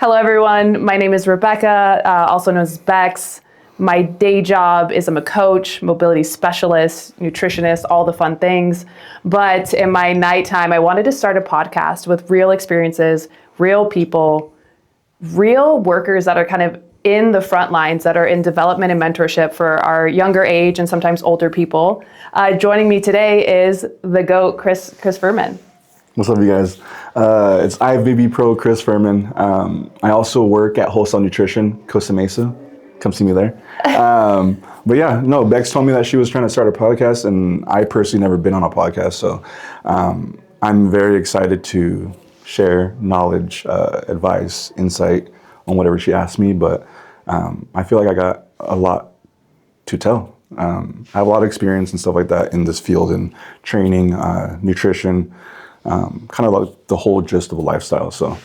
Hello, everyone. My name is Rebecca, also known as Bex. My day job is I'm a coach, mobility specialist, nutritionist, all the fun things. But in my nighttime, I wanted to start a podcast with real experiences, real people, real workers that are kind of in the front lines, that are in development and mentorship for our younger age and sometimes older people. Joining me today is the GOAT, Chris Ferman. What's up, you guys? It's IFBB Pro Chris Ferman. I also work at Wholesale Nutrition, Costa Mesa. Come see me there. But yeah, no, Bex told me that she was trying to start a podcast, and I personally never been on a podcast. So I'm very excited to share knowledge, advice, insight on whatever she asked me. But I feel like I got a lot to tell. I have a lot of experience and stuff like that in this field in training, nutrition, kind of like the whole gist of a lifestyle. So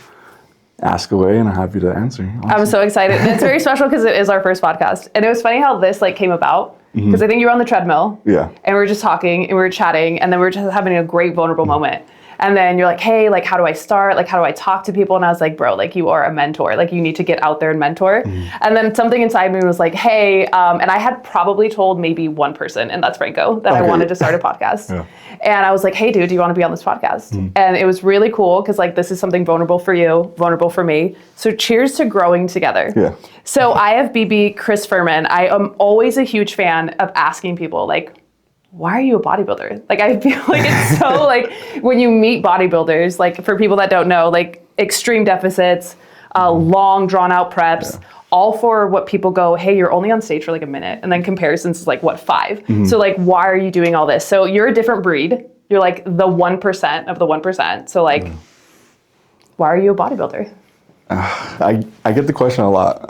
ask away and I'm happy to answer. Awesome. I'm so excited. And it's very special because it is our first podcast. And it was funny how this came about because I think you were on the treadmill. Yeah. And we were just talking and we were chatting and then we were just having a great vulnerable moment. And then you're like, hey, how do I start? How do I talk to people? And I was like, bro, you are a mentor. You need to get out there and mentor. And then something inside me was like, hey, and I had probably told maybe one person, and that's Franco, that I wanted to start a podcast. Yeah. And I was like, hey, dude, do you want to be on this podcast? And it was really cool because this is something vulnerable for you, vulnerable for me. So cheers to growing together. Yeah. So IFBB Chris Ferman, I am always a huge fan of asking people, why are you a bodybuilder? I feel like it's so when you meet bodybuilders, for people that don't know, extreme deficits, long drawn out preps, all for what people go, hey, you're only on stage for a minute. And then comparisons is 5. So why are you doing all this? So you're a different breed. You're the 1% of the 1%. So why are you a bodybuilder? I get the question a lot.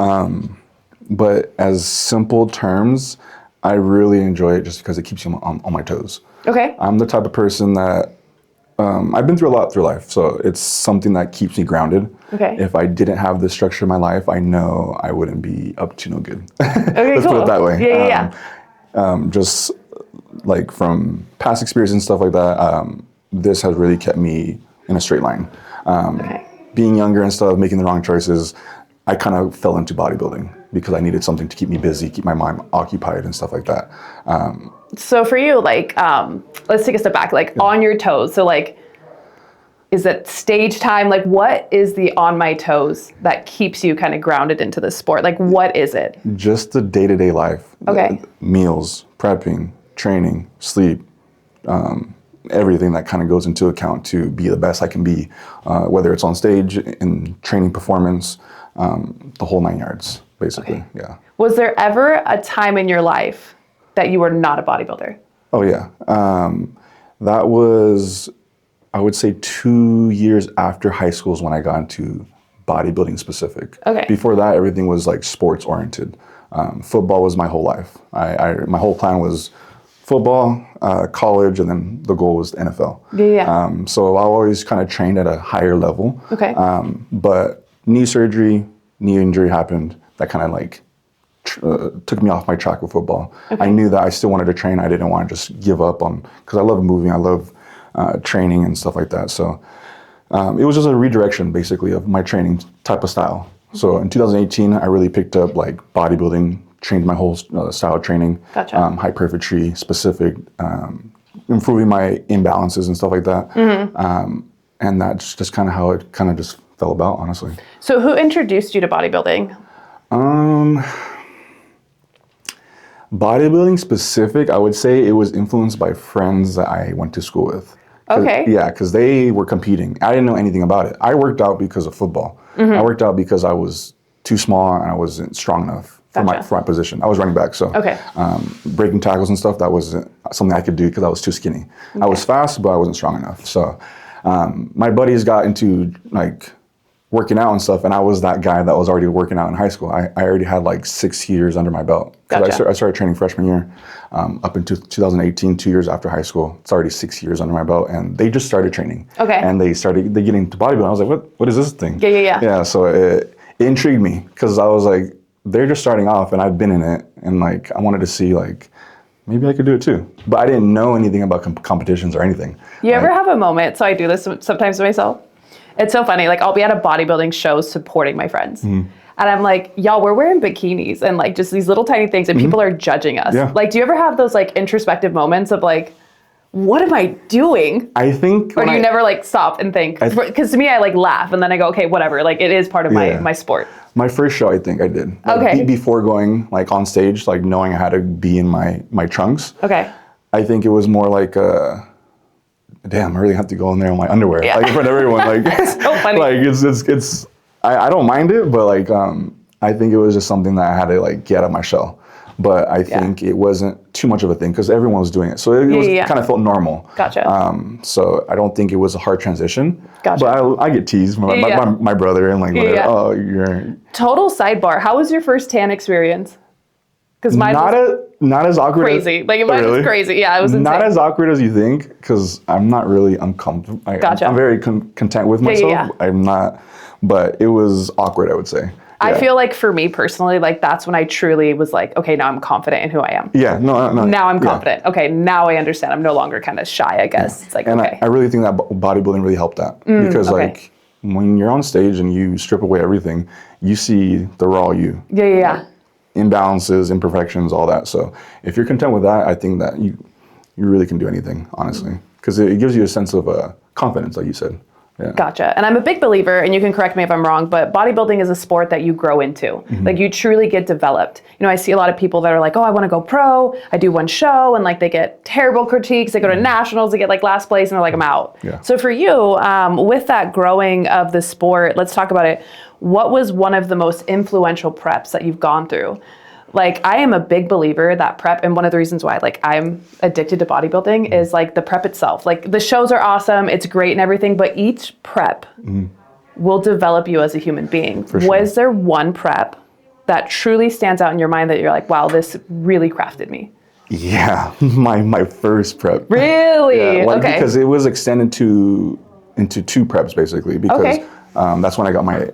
But as simple terms, I really enjoy it just because it keeps you on my toes. Okay. I'm the type of person that I've been through a lot through life, so it's something that keeps me grounded. Okay. If I didn't have this structure in my life, I know I wouldn't be up to no good. Okay, Let's cool. put it that way. Yeah. Just from past experience and stuff like that, this has really kept me in a straight line. Being younger and stuff, making the wrong choices, I kind of fell into bodybuilding because I needed something to keep me busy, keep my mind occupied and stuff like that. So for you, let's take a step back, on your toes. So is it stage time? What is the on my toes that keeps you kind of grounded into the sport? What is it? Just the day-to-day life. Okay. Meals, prepping, training, sleep, everything that kind of goes into account to be the best I can be, whether it's on stage, in training performance, the whole 9 yards, basically. Okay. Yeah. Was there ever a time in your life that you were not a bodybuilder? Oh yeah. That was, I would say 2 years after high school is when I got into bodybuilding specific. Okay. Before that, everything was sports oriented. Football was my whole life. My whole plan was football, college, and then the goal was the NFL. Yeah. So I always kind of trained at a higher level. Okay. But knee injury happened. That kind of took me off my track with football. Okay. I knew that I still wanted to train. I didn't want to just give up on, because I love moving, I love training and stuff like that. So it was just a redirection basically of my training type of style. So in 2018, I really picked up bodybuilding, trained my whole style of training. Gotcha. Hypertrophy specific, improving my imbalances and stuff like that. Mm-hmm. And that's just kind of how it kind of just fell about, honestly. So who introduced you to bodybuilding? Bodybuilding specific, I would say it was influenced by friends that I went to school with. Okay. Yeah, because they were competing. I didn't know anything about it. I worked out because of football. Mm-hmm. I worked out because I was too small and I wasn't strong enough for my position. I was running back, so breaking tackles and stuff, that wasn't something I could do because I was too skinny. Okay. I was fast, but I wasn't strong enough. So my buddies got into working out and stuff, and I was that guy that was already working out in high school. I already had 6 years under my belt. Gotcha. I started training freshman year up into 2018, 2 years after high school. It's already 6 years under my belt, and they just started training. Okay. And they get into bodybuilding. I was like, what is this thing? Yeah. Yeah, so it intrigued me because I was like, they're just starting off, and I've been in it, and I wanted to see maybe I could do it too. But I didn't know anything about competitions or anything. You ever have a moment, so I do this sometimes to myself, It's so funny. Like I'll be at a bodybuilding show supporting my friends. Mm-hmm. And I'm like, y'all, we're wearing bikinis and like just these little tiny things and people are judging us. Yeah. Like, do you ever have those like introspective moments of like, what am I doing? I think. Or do you never like stop and think? Because to me, I like laugh and then I go, okay, whatever. Like it is part of my sport. My first show, I think I did. Like, Okay. Before going like on stage, like knowing how to be in my trunks. Okay. I think it was more like, damn, I really have to go in there in my underwear, Yeah. like in front of everyone. Like, It's so funny. Like it's. I don't mind it, but like I think it was just something that I had to like get out of my shell. But I think it wasn't too much of a thing because everyone was doing it. So it was kind of felt normal. Gotcha. So I don't think it was a hard transition. Gotcha. But I get teased by my brother and like whatever. Oh, you're total sidebar. How was your first tan experience? Because mine not as awkward. crazy. Like mine was crazy. Yeah, it was insane. Not as awkward as you think because I'm not really uncomfortable. Gotcha. I'm very content with myself. Yeah. I'm not, but it was awkward, I would say. I feel like for me personally, like that's when I truly was like, okay, now I'm confident in who I am. Yeah, no. Now I'm confident. Okay, now I understand. I'm no longer kind of shy, I guess. It's like, and okay. I really think that bodybuilding really helped that because like when you're on stage and you strip away everything, you see the raw you. Yeah. Imbalances, imperfections, all that. So if you're content with that, I think that you really can do anything, honestly, because it gives you a sense of confidence, like you said. Yeah. Gotcha. And I'm a big believer, and you can correct me if I'm wrong, but bodybuilding is a sport that you grow into. Like you truly get developed. You know, I see a lot of people that are like, oh, I want to go pro. I do one show and like they get terrible critiques. They go to nationals, they get like last place and they're like, I'm out. Yeah. So for you, with that growing of the sport, let's talk about it. What was one of the most influential preps that you've gone through? Like I am a big believer that prep, and one of the reasons why like I'm addicted to bodybuilding is like the prep itself. Like the shows are awesome, it's great and everything, but each prep will develop you as a human being. For sure. Was there one prep that truly stands out in your mind that you're like, wow, this really crafted me? Yeah, my first prep. Really? Yeah, like, okay. Because it was extended into 2 preps basically because that's when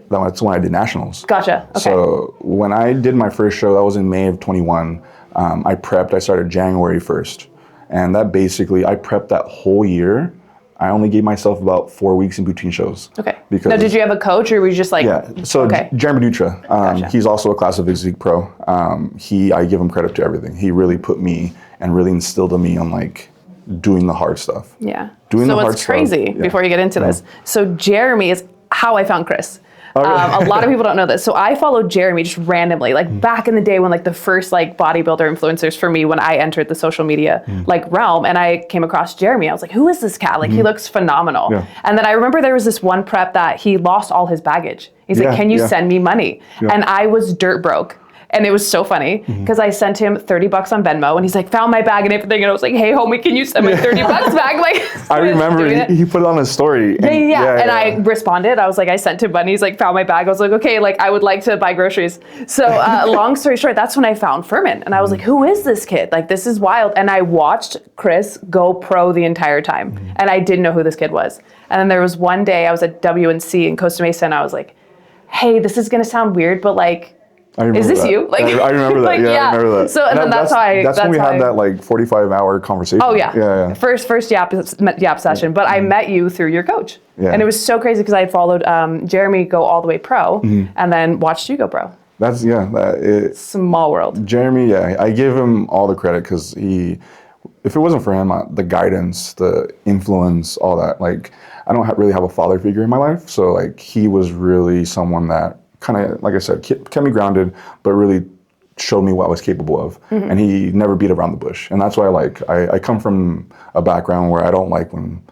that's when I did nationals. Gotcha. Okay. So when I did my first show, that was in May of 21. I prepped. I started January 1st, and that basically I prepped that whole year. I only gave myself about 4 weeks in between shows. Okay. Because now, did you have a coach, or were you just like? Yeah. So Jeremy Dutra, Gotcha. he's also a Class of Physique Pro. I give him credit to everything. He really put me and really instilled in me on like doing the hard stuff. Yeah. Doing the hard what's crazy stuff. before you get into this? So Jeremy is how I found Chris. Oh, really? A lot of people don't know this. So I followed Jeremy just randomly, like back in the day when like the first like bodybuilder influencers for me when I entered the social media like realm, and I came across Jeremy. I was like, who is this cat? Like he looks phenomenal. Yeah. And then I remember there was this one prep that he lost all his baggage. He's like, can you send me money? Yeah. And I was dirt broke. And it was so funny because I sent him $30 on Venmo, and he's like, found my bag and everything. And I was like, hey, homie, can you send my $30 back? Like, I remember he put it on his story. And I responded. I was like, I sent him money. He's like, found my bag. I was like, okay, like I would like to buy groceries. So long story short, that's when I found Ferman. And I was like, who is this kid? Like, this is wild. And I watched Chris go pro the entire time. And I didn't know who this kid was. And then there was one day I was at WNC in Costa Mesa, and I was like, hey, this is going to sound weird, but like, is this you? Like, I remember that. like, I remember that. So and then that's when we had that like 45-hour conversation. Oh yeah. Yeah. First yap session, but I met you through your coach, and it was so crazy because I had followed Jeremy go all the way pro, and then watched you go pro. That's Small world. Jeremy, I give him all the credit because if it wasn't for him, the guidance, the influence, all that, like I don't really have a father figure in my life, so like he was really someone that kind of, like I said, kept me grounded, but really showed me what I was capable of. And he never beat around the bush. And that's why I come from a background where I don't like when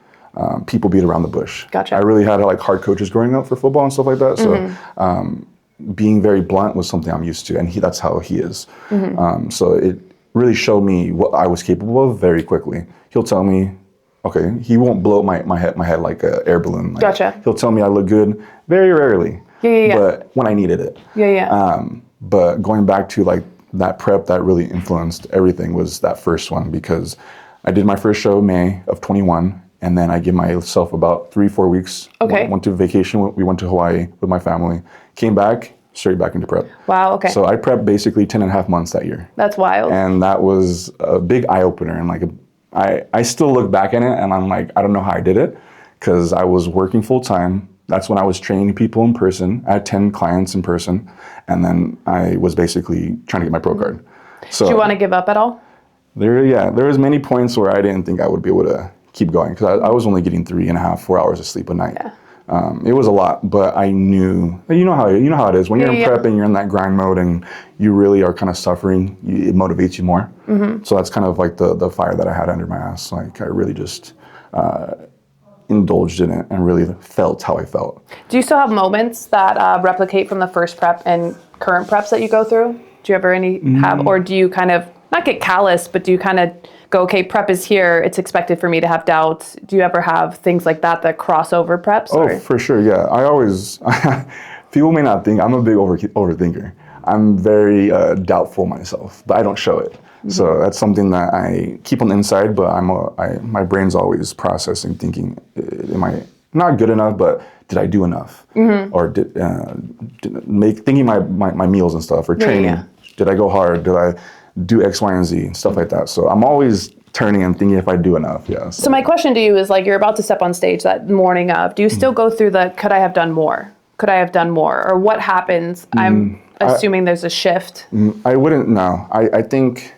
people beat around the bush. Gotcha. I really had like hard coaches growing up for football and stuff like that. So being very blunt was something I'm used to, and that's how he is. So it really showed me what I was capable of very quickly. He'll tell me, okay, he won't blow my head like an air balloon. Like, Gotcha. He'll tell me I look good very rarely. But when I needed it. But going back to like that prep that really influenced everything was that first one, because I did my first show May of 21, and then I gave myself about 3-4 weeks. Okay. Went to vacation. We went to Hawaii with my family. Came back, straight back into prep. Wow. Okay. So I prepped basically 10.5 months that year. That's wild. And that was a big eye opener. And like I still look back at it and I'm like, I don't know how I did it, because I was working full time. That's when I was training people in person. I had 10 clients in person, and then I was basically trying to get my pro card. So do you want to give up at all? there was many points where I didn't think I would be able to keep going, because I was only getting 3.5, 4 hours of sleep a night. Yeah. It was a lot, but I knew, you know how it is when you're in prep and you're in that grind mode and you really are kind of suffering. It motivates you more. So that's kind of like the fire that I had under my ass. Like I really just indulged in it and really felt how I felt. Do you still have moments that replicate from the first prep and current preps that you go through? Do you ever have, or do you kind of not get callous, but do you kind of go, okay, prep is here, it's expected for me to have doubts? Do you ever have things like that cross over preps? Oh, for sure, yeah. I always, people may not think, I'm a big overthinker. I'm very doubtful myself, but I don't show it. So that's something that I keep on the inside, but my brain's always processing, thinking, am I not good enough, but did I do enough? Or thinking my meals and stuff, or training. Did I go hard? Did I do X, Y, and Z, stuff like that. So I'm always turning and thinking if I do enough. Yeah. So my question to you is, like, you're about to step on stage that morning of, do you still go through could I have done more? Could I have done more? Or what happens? I'm assuming there's a shift. I wouldn't know. I think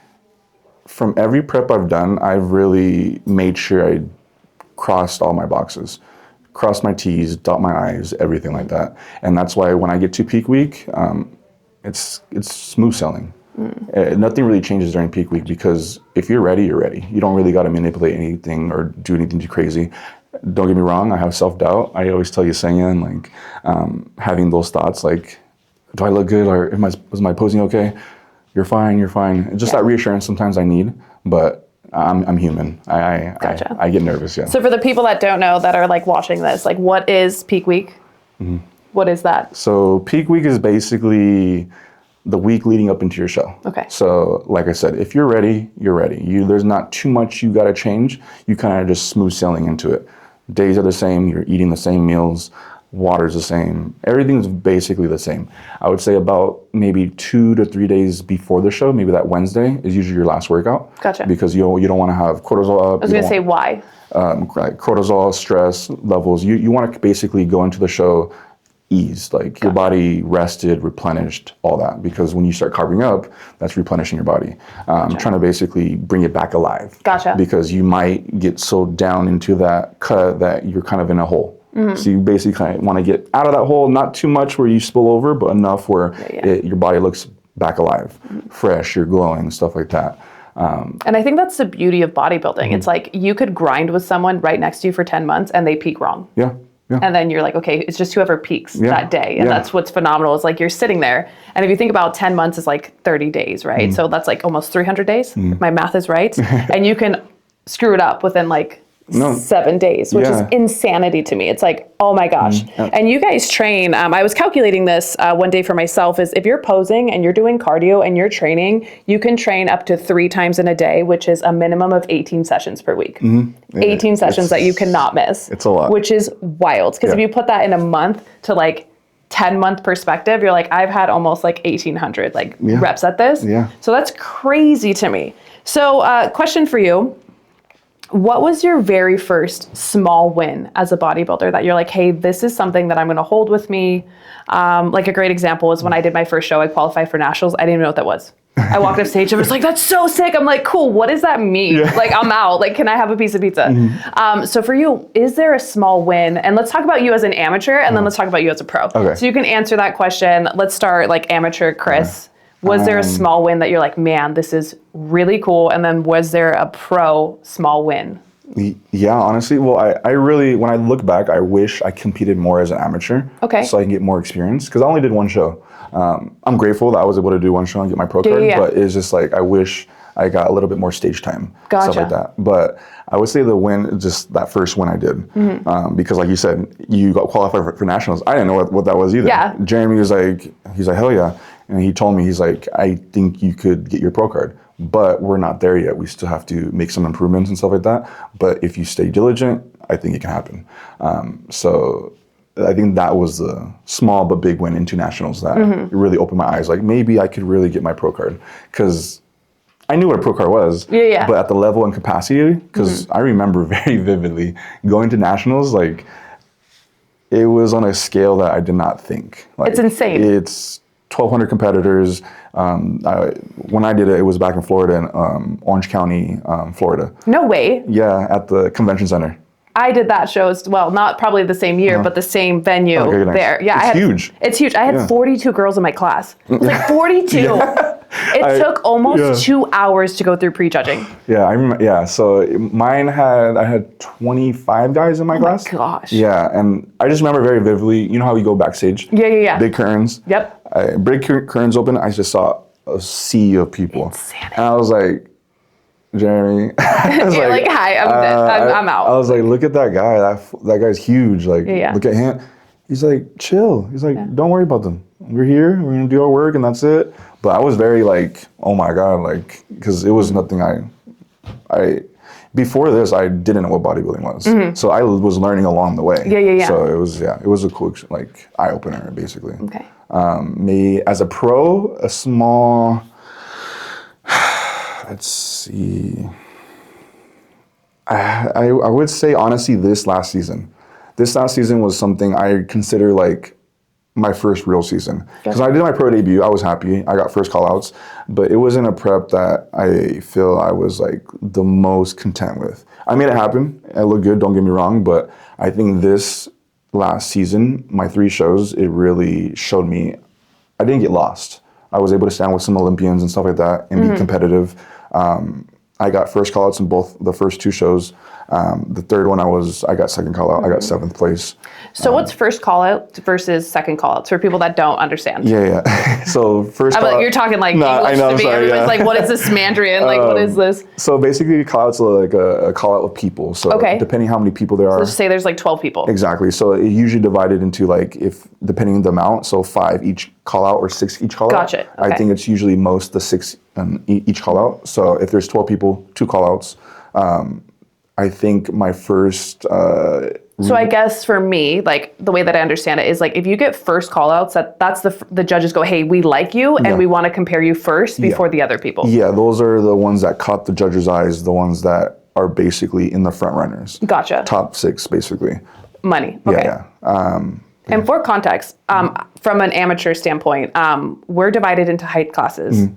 from every prep I've done, I've really made sure I crossed all my boxes. Crossed my T's, dot my I's, everything like that. And that's why when I get to peak week, it's smooth sailing. Nothing really changes during peak week, because if you're ready, you're ready. You don't really got to manipulate anything or do anything too crazy. Don't get me wrong, I have self-doubt. I always tell Yesenia, and like having those thoughts like, do I look good, or was my posing okay? You're fine, you're fine. It's just that reassurance sometimes I need, but I'm human. Gotcha. I get nervous, yeah. So for the people that don't know, that are like watching this, like, what is peak week? What is that? So peak week is basically the week leading up into your show. Okay. So like I said, if you're ready, you're ready. There's not too much you got to change. You kind of just smooth sailing into it. Days are the same. You're eating the same meals. Water's the same. Everything's basically the same. I would say about maybe 2 to 3 days before the show, maybe that Wednesday is usually your last workout. Gotcha. Because you don't want to have cortisol up. I was going to say why. Like cortisol, stress levels. You want to basically go into the show eased, like your body rested, replenished, all that. Because when you start carving up, that's replenishing your body. Trying to basically bring it back alive. Gotcha. Because you might get so down into that cut that you're kind of in a hole. So you basically kind of want to get out of that hole, not too much where you spill over, but enough where your body looks back alive, fresh, you're glowing, stuff like that. And I think that's the beauty of bodybuilding. It's like you could grind with someone right next to you for 10 months and they peak wrong. Yeah. And then you're like, okay, it's just whoever peaks that day. And that's what's phenomenal. Is like you're sitting there. And if you think about 10 months is like 30 days, right? So that's like almost 300 days, if my math is right. And you can screw it up within like 7 days, which is insanity to me. It's like, oh my gosh. And you guys train, I was calculating this one day for myself, is if you're posing and you're doing cardio and you're training, you can train up to 3 times in a day, which is a minimum of 18 sessions per week. 18 sessions that you cannot miss. It's a lot. Which is wild. Because if you put that in a month to like 10-month perspective, you're like, I've had almost like 1,800 like reps at this. So that's crazy to me. So question for you. What was your very first small win as a bodybuilder that you're like, hey, this is something that I'm going to hold with me? Like a great example was when I did my first show, I qualified for nationals. I didn't even know what that was. I walked off stage and was like, that's so sick. I'm like, cool. What does that mean? Like, I'm out. Like, can I have a piece of pizza? So for you, is there a small win? And let's talk about you as an amateur, and then let's talk about you as a pro. Okay. So you can answer that question. Let's start like amateur Chris. Was there a small win that you're like, man, this is really cool? And then was there a pro small win? Yeah, honestly, well, I really, when I look back, I wish I competed more as an amateur. Okay. So I can get more experience, because I only did one show. I'm grateful that I was able to do one show and get my pro card, but it's just like, I wish I got a little bit more stage time, stuff like that. But I would say the win, just that first win I did, because like you said, you got qualified for nationals. I didn't know what that was either. Yeah. Jeremy was like, he's like, hell yeah. And he told me, he's like, I think you could get your pro card, but we're not there yet. We still have to make some improvements and stuff like that. But if you stay diligent, I think it can happen. So I think that was the small but big win into nationals that really opened my eyes. Like, maybe I could really get my pro card, because I knew what a pro card was, but at the level and capacity, because I remember very vividly going to nationals, like it was on a scale that I did not think. Like, it's insane. It's 1,200 competitors. When I did it, it was back in Florida, in Orange County, Florida. No way. Yeah, at the convention center. I did that show as well, not probably the same year, but the same venue there. Yeah, it's huge. It's huge. I had 42 girls in my class. It was like 42. It took almost 2 hours to go through prejudging. Yeah, I remember. Yeah, so I had 25 guys in my class. Oh my gosh. Yeah, and I just remember very vividly. You know how we go backstage? Yeah. Big curtains. Yep. Big curtains open. I just saw a sea of people, Insanity. and I was like, Jeremy. You're like, hi, I'm out. I was like, look at that guy. That guy's huge. Like, look at him. He's like, chill. He's like, don't worry about them. We're here. We're gonna do our work, and that's it. But I was very like, oh my god, like, because it was nothing I before this I didn't know what bodybuilding was. So I was learning along the way. Yeah. So it was a cool like eye opener basically. Okay. Me as a pro, a small. Let's see. I would say honestly this last season was something I consider like my first real season. Because I did my pro debut, I was happy. I got first call outs, but it wasn't a prep that I feel I was like the most content with. I made it happen. I looked good, don't get me wrong, but I think this last season, my 3 shows, it really showed me I didn't get lost. I was able to stand with some Olympians and stuff like that and be competitive. I got first call outs in both the first 2 shows. The third one I got second call out. I got 7th place. So what's first call out versus second call outs for people that don't understand? Yeah. So first call out. You're talking like English to me. Everyone's like, what is this Mandarin? Like, what is this? So basically call outs are like a call out of people. So depending how many people there are. Let's say there's like 12 people. Exactly. So it usually divided into like, if depending on the amount, so 5 each call out or 6 each call out. Gotcha. Okay. I think it's usually most the 6 each call out. So if there's 12 people, 2 call outs. I think my first... so I guess for me, like the way that I understand it is like if you get first call outs, that's the judges go, hey, we like you and we want to compare you first before the other people. Yeah, those are the ones that caught the judges' eyes, the ones that are basically in the front runners. Gotcha. Top 6, basically. Money. Okay. Yeah. And for context, from an amateur standpoint, we're divided into height classes.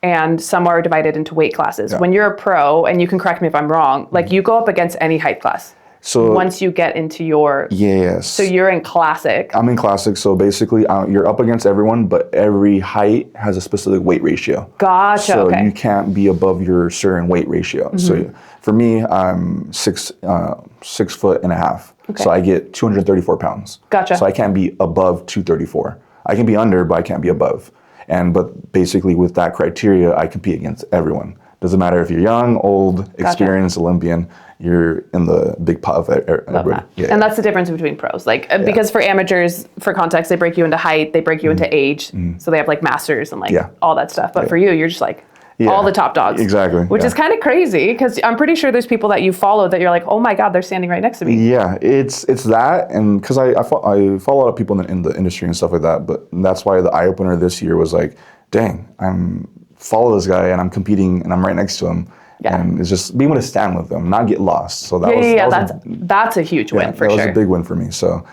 And some are divided into weight classes. Yeah. When you're a pro, and you can correct me if I'm wrong, like you go up against any height class. So once you get into your... Yes. So you're in classic. I'm in classic. So basically you're up against everyone, but every height has a specific weight ratio. Gotcha. So you can't be above your certain weight ratio. So for me, I'm 6'1.5". Okay. So I get 234 pounds. Gotcha. So I can't be above 234. I can be under, but I can't be above. But basically with that criteria, I compete against everyone. Doesn't matter if you're young, old, experienced, Olympian, you're in the big pot of everybody. Yeah, and that's the difference between pros. Like, because for amateurs, for context, they break you into height, they break you into age. So they have like masters and like all that stuff. But for you, you're just like all the top dogs. Exactly. Which is kind of crazy because I'm pretty sure there's people that you follow that you're like, oh my God, they're standing right next to me. Yeah, it's that. And because I follow a lot of people in the industry and stuff like that. But that's why the eye opener this year was like, dang, I'm follow this guy and I'm competing and I'm right next to him. Yeah. And it's just being able to stand with them, not get lost. So that's a huge win for sure. That was a big win for me. So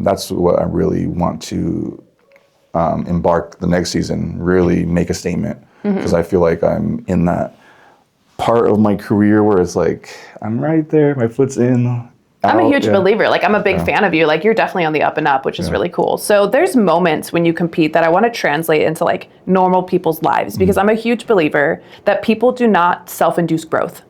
that's what I really want to embark the next season, really make a statement. Because I feel like I'm in that part of my career where it's like, I'm right there, my foot's in. I'm a huge believer. Like, I'm a big fan of you. Like, you're definitely on the up and up, which is really cool. So there's moments when you compete that I want to translate into like normal people's lives, because I'm a huge believer that people do not self-induce growth.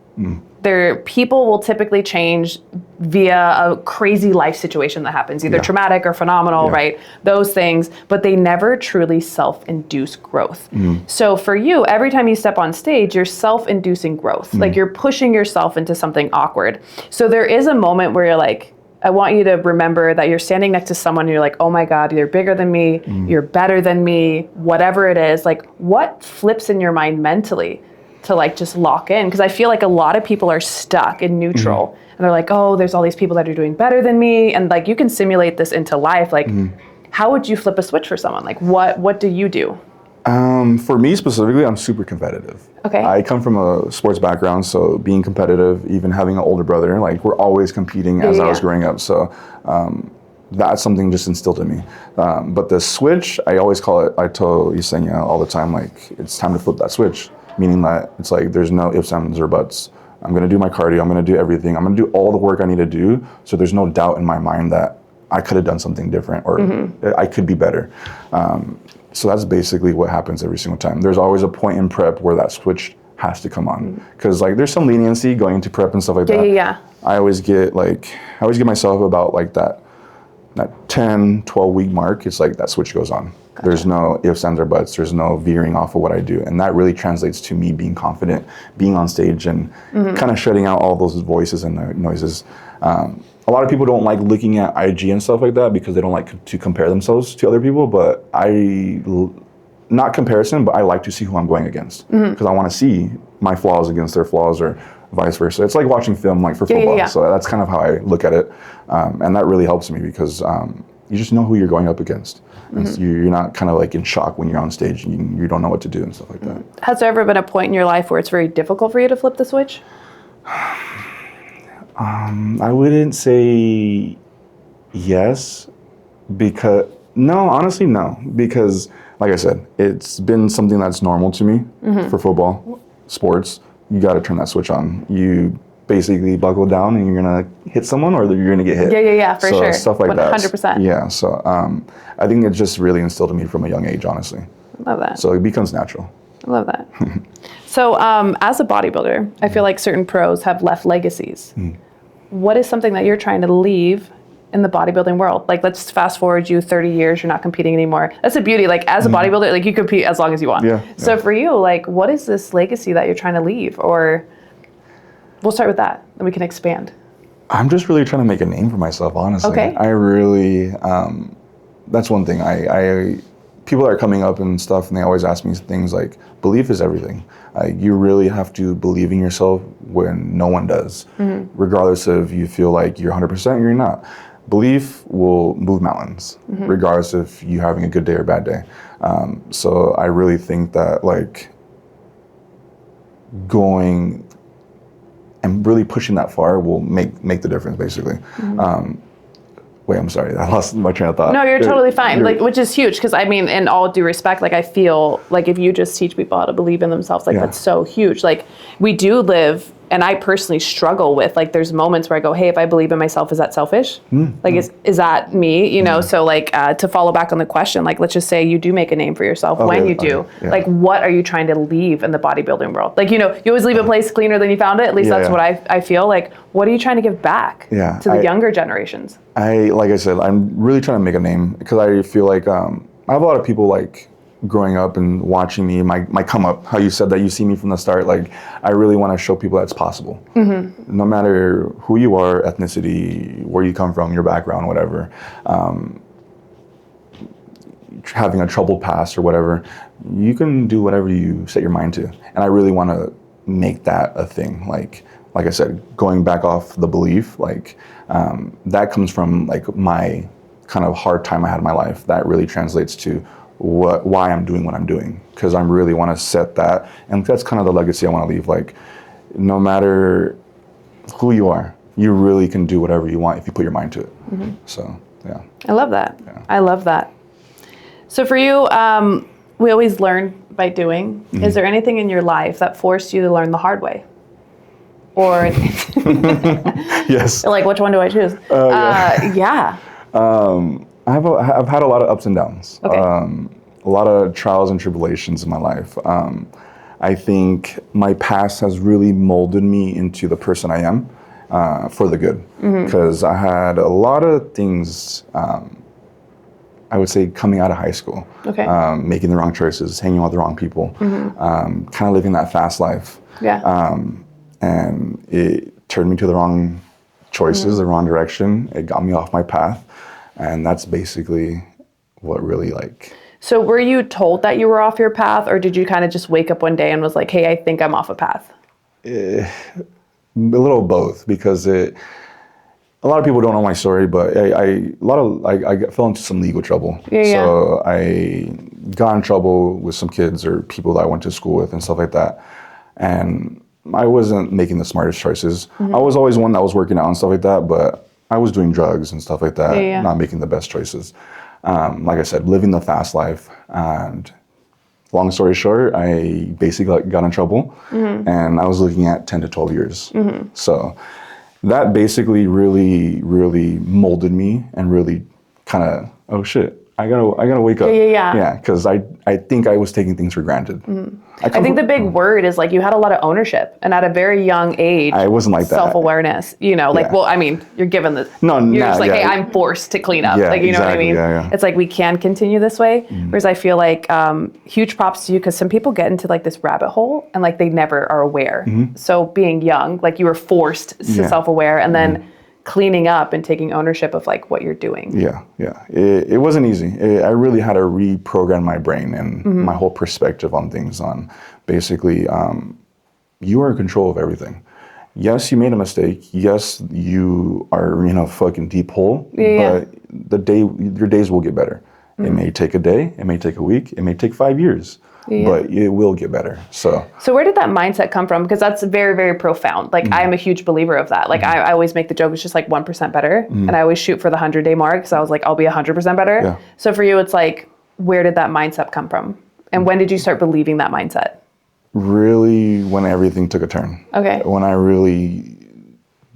People will typically change via a crazy life situation that happens, either traumatic or phenomenal, right? Those things, but they never truly self-induce growth. So for you, every time you step on stage, you're self-inducing growth. Like, you're pushing yourself into something awkward. So there is a moment where you're like, I want you to remember that you're standing next to someone and you're like, oh my God, you're bigger than me, you're better than me, whatever it is. Like, what flips in your mind mentally to like just lock in? Because I feel like a lot of people are stuck in neutral and they're like, oh, there's all these people that are doing better than me. And like, you can simulate this into life. Like, how would you flip a switch for someone? Like, what do you do? For me specifically, I'm super competitive. Okay. I come from a sports background, so being competitive, even having an older brother, like we're always competing as I was growing up. So that's something just instilled in me. But the switch, I always call it, I tell Yesenia all the time, like, it's time to flip that switch. Meaning that it's like, there's no ifs, ands, or buts. I'm gonna do my cardio, I'm gonna do everything. I'm gonna do all the work I need to do, so there's no doubt in my mind that I could have done something different, or I could be better. So that's basically what happens every single time. There's always a point in prep where that switch has to come on. Because like there's some leniency going into prep and stuff like that. Yeah. I always get myself about like that 10, 12 week mark. It's like that switch goes on. Gotcha. There's no ifs, ands, or buts. There's no veering off of what I do. And that really translates to me being confident, being on stage, and kind of shutting out all those voices and the noises. A lot of people don't like looking at IG and stuff like that because they don't like to compare themselves to other people, but not comparison, but I like to see who I'm going against, because I want to see my flaws against their flaws, or vice versa. It's like watching film, like for football. So that's kind of how I look at it. And that really helps me because you just know who you're going up against. And so you're not kind of like in shock when you're on stage and you don't know what to do and stuff like that. Has there ever been a point in your life where it's very difficult for you to flip the switch? I wouldn't say yes, honestly, no. Because like I said, it's been something that's normal to me for football, sports. You got to turn that switch on. You basically buckle down and you're going to hit someone, or you're going to get hit. Yeah, for sure. Stuff like 100%. that. Yeah, so I think it just really instilled in me from a young age, honestly. Love that. So it becomes natural. I love that. So as a bodybuilder, I feel like certain pros have left legacies. What is something that you're trying to leave in the bodybuilding world? Like, let's fast forward you 30 years, you're not competing anymore. That's the beauty. Like, as a bodybuilder, like, you compete as long as you want. So for you, like, what is this legacy that you're trying to leave? Or we'll start with that, and we can expand. I'm just really trying to make a name for myself, honestly. Okay. I really, that's one thing. People are coming up and stuff, and they always ask me things like, belief is everything. You really have to believe in yourself when no one does, regardless of you feel like you're 100% or you're not. Belief will move mountains, regardless if you're having a good day or bad day. So I really think that like going and really pushing that far will make the difference, basically. Wait, I'm sorry. I lost my train of thought. No, you're totally fine. Like, which is huge, because I mean, in all due respect, like I feel like if you just teach people how to believe in themselves, like that's so huge. Like we do live, and I personally struggle with, like, there's moments where I go, hey, if I believe in myself, is that selfish? Like, is that me? You know, so like to follow back on the question, like, let's just say you do make a name for yourself. When you do, like, what are you trying to leave in the bodybuilding world? Like, you know, you always leave a place cleaner than you found it. At least that's what I feel. Like, what are you trying to give back to the younger generations? Like I said, I'm really trying to make a name, because I feel like I have a lot of people like growing up and watching me, my come up, how you said that you see me from the start. Like, I really want to show people that it's possible. No matter who you are, ethnicity, where you come from, your background, whatever, having a troubled past or whatever, you can do whatever you set your mind to. And I really want to make that a thing. Like I said, going back off the belief, like that comes from like my kind of hard time I had in my life. That really translates to why I'm doing what I'm doing, because I really want to set that, and that's kind of the legacy I want to leave. Like, no matter who you are, you really can do whatever you want if you put your mind to it. So yeah, I love that. I love that. So for you, we always learn by doing. Is there anything in your life that forced you to learn the hard way? Or yes, like, which one do I choose? I've had a lot of ups and downs. Okay. A lot of trials and tribulations in my life. I think my past has really molded me into the person I am, for the good. Because I had a lot of things, I would say, coming out of high school. Okay. Making the wrong choices, hanging out with the wrong people, kind of living that fast life. And it turned me to the wrong choices, the wrong direction. It got me off my path. And that's basically what really like... So were you told that you were off your path, or did you kind of just wake up one day and was like, hey, I think I'm off a path? A little both, because a lot of people don't know my story, but I fell into some legal trouble. So I got in trouble with some kids or people that I went to school with and stuff like that. And I wasn't making the smartest choices. I was always one that was working out and stuff like that, but I was doing drugs and stuff like that, Yeah. not making the best choices. Like I said, living the fast life. And long story short, I basically got in trouble, and I was looking at 10 to 12 years. So that basically really, really molded me and really kind of, oh shit, I gotta wake up. Yeah, because I think I was taking things for granted. I think the big word is like you had a lot of ownership, and at a very young age, I wasn't like that. Self-awareness, you know, like, well, I mean, you're given the, you're just like, hey, I'm forced to clean up. Like, you know what I mean? It's like, we can continue this way. Whereas I feel like huge props to you, because some people get into like this rabbit hole and like they never are aware. So being young, like you were forced to self-aware, and then cleaning up and taking ownership of like what you're doing. Yeah. It wasn't easy. I really had to reprogram my brain and my whole perspective on things. On basically, you are in control of everything. Yes, you made a mistake. Yes, you are in a fucking deep hole. But your days will get better. It may take a day. It may take a week. It may take 5 years. But it will get better. So where did that mindset come from? Because that's very, very profound. Like I'm a huge believer of that. Like I always make the joke, it's just like 1% better. And I always shoot for the 100-day mark. So I was like, I'll be 100% better. So for you, it's like, where did that mindset come from? And when did you start believing that mindset? Really, when everything took a turn. Okay. When I really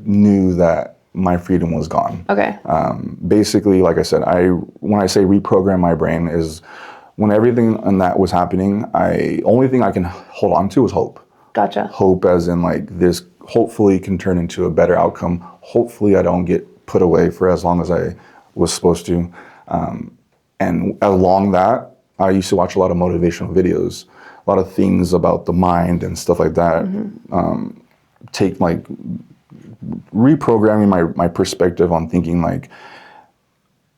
knew that my freedom was gone. Okay. Basically, like I said, when I say reprogram my brain is, when everything and that was happening, only thing I can hold on to was hope. Gotcha. Hope as in like this hopefully can turn into a better outcome. Hopefully I don't get put away for as long as I was supposed to. And along that, I used to watch a lot of motivational videos, a lot of things about the mind and stuff like that. Take like reprogramming my perspective on thinking like,